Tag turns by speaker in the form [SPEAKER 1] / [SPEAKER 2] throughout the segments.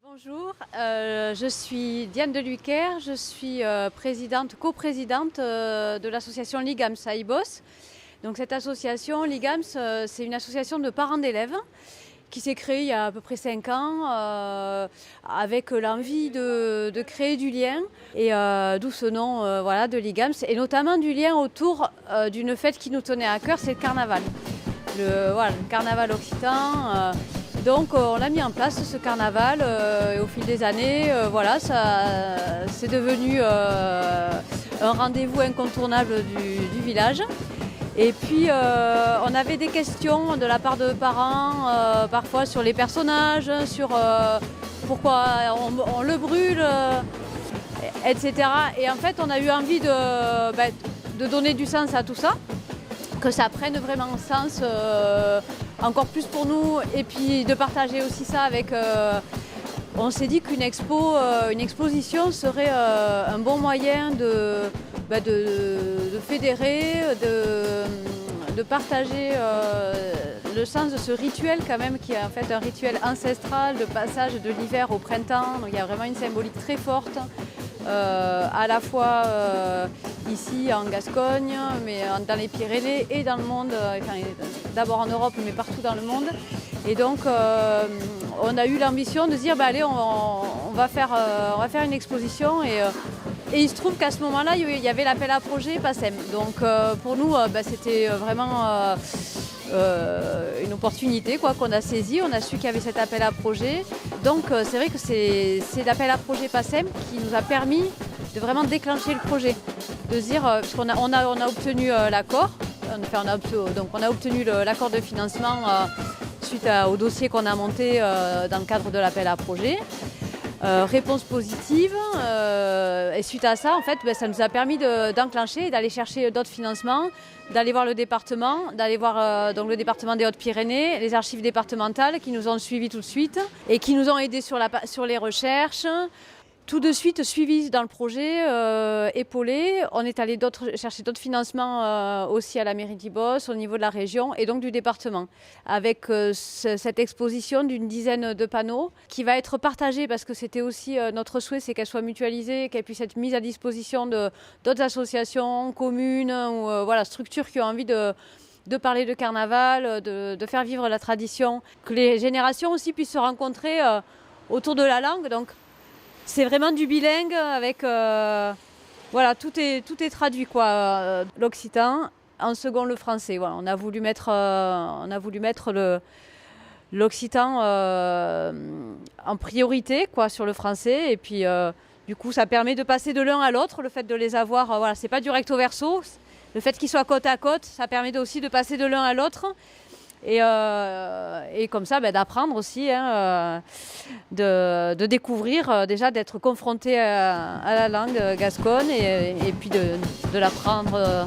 [SPEAKER 1] Bonjour, je suis Diane Deluiker, je suis coprésidente de l'association Ligams à Ibos. Donc cette association Ligams, c'est une association de parents d'élèves qui s'est créée il y a à peu près 5 ans avec l'envie de créer du lien et d'où ce nom de Ligams et notamment du lien autour d'une fête qui nous tenait à cœur, c'est le carnaval. Le carnaval occitan. Donc on a mis en place ce carnaval et au fil des années, c'est devenu un rendez-vous incontournable du village. Et puis on avait des questions de la part de parents, parfois sur les personnages, sur pourquoi on le brûle, etc. Et en fait on a eu envie de donner du sens à tout ça, que ça prenne vraiment sens encore plus pour nous et puis de partager aussi ça avec... on s'est dit qu'une exposition serait un bon moyen de fédérer, de partager le sens de ce rituel quand même qui est en fait un rituel ancestral de passage de l'hiver au printemps. Donc il y a vraiment une symbolique très forte. À la fois ici en Gascogne, mais dans les Pyrénées et dans le monde, d'abord en Europe mais partout dans le monde. Et donc on a eu l'ambition de se dire allez, on va faire une exposition et il se trouve qu'à ce moment-là il y avait l'appel à projet PACEM. Donc pour nous c'était vraiment une opportunité qu'on a saisie, on a su qu'il y avait cet appel à projet. Donc c'est vrai que c'est l'appel à projet PACEM qui nous a permis de vraiment déclencher le projet. De se dire, parce qu'on a obtenu l'accord, on a obtenu l'accord de financement suite au dossier qu'on a monté dans le cadre de l'appel à projet. Réponse positive et suite à ça, en fait, ça nous a permis d'enclencher et d'aller chercher d'autres financements, d'aller voir le département, d'aller voir donc le département des Hautes-Pyrénées, les archives départementales qui nous ont suivis tout de suite et qui nous ont aidés sur les recherches. Tout de suite suivi dans le projet, épaulé. On est allé chercher d'autres financements aussi à la mairie d'Ibos, au niveau de la région et donc du département. Avec cette exposition d'une dizaine de panneaux qui va être partagée parce que c'était aussi notre souhait, c'est qu'elle soit mutualisée, qu'elle puisse être mise à disposition d'autres associations, communes ou structures qui ont envie de parler de carnaval, de faire vivre la tradition. Que les générations aussi puissent se rencontrer autour de la langue. Donc, c'est vraiment du bilingue avec tout est traduit l'occitan, en second le français. Voilà, on a voulu mettre l'occitan en priorité sur le français et puis du coup ça permet de passer de l'un à l'autre, le fait de les avoir c'est pas du recto verso, le fait qu'ils soient côte à côte, ça permet aussi de passer de l'un à l'autre. Et comme ça, d'apprendre aussi, de découvrir, déjà d'être confronté à la langue gasconne et puis de l'apprendre,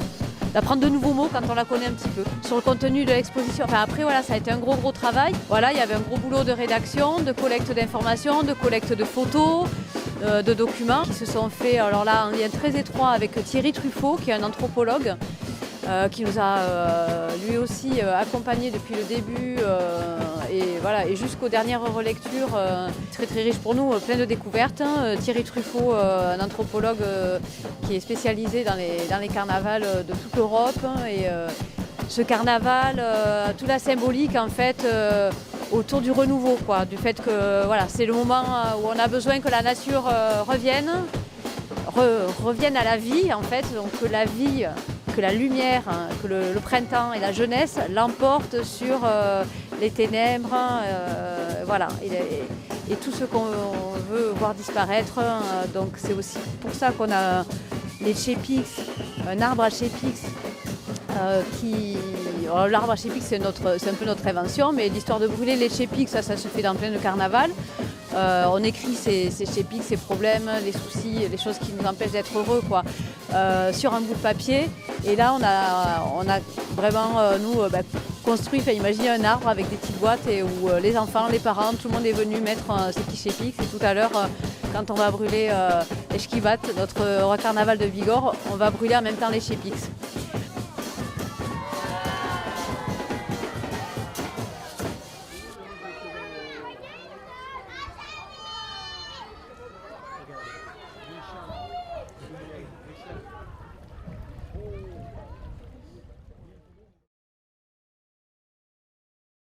[SPEAKER 1] d'apprendre de nouveaux mots quand on la connaît un petit peu. Sur le contenu de l'exposition, après ça a été un gros travail. Voilà, il y avait un gros boulot de rédaction, de collecte d'informations, de collecte de photos, de documents qui se sont faits, alors là, en lien très étroit avec Thierry Truffaut, qui est un anthropologue, qui nous a lui aussi accompagnés depuis le début et jusqu'aux dernières relectures, très riche pour nous, plein de découvertes. Thierry Truffaut, un anthropologue qui est spécialisé dans les carnavals de toute l'Europe et ce carnaval, toute la symbolique en fait autour du renouveau, du fait que c'est le moment où on a besoin que la nature revienne à la vie en fait, donc que la vie, que la lumière, que le printemps et la jeunesse l'emportent sur les ténèbres, et tout ce qu'on veut voir disparaître. Donc c'est aussi pour ça qu'on a les chépix, un arbre à chépix l'arbre à chépix c'est un peu notre invention, mais l'histoire de brûler les chépix, ça se fait dans plein de carnaval. On écrit ces chépix, ces problèmes, les soucis, les choses qui nous empêchent d'être heureux, sur un bout de papier. Et là, on a vraiment, construit, imaginé un arbre avec des petites boîtes et où les enfants, les parents, tout le monde est venu mettre ces petits chépix. Et tout à l'heure, quand on va brûler les Schkivat, notre carnaval de Bigorre, on va brûler en même temps les chépix.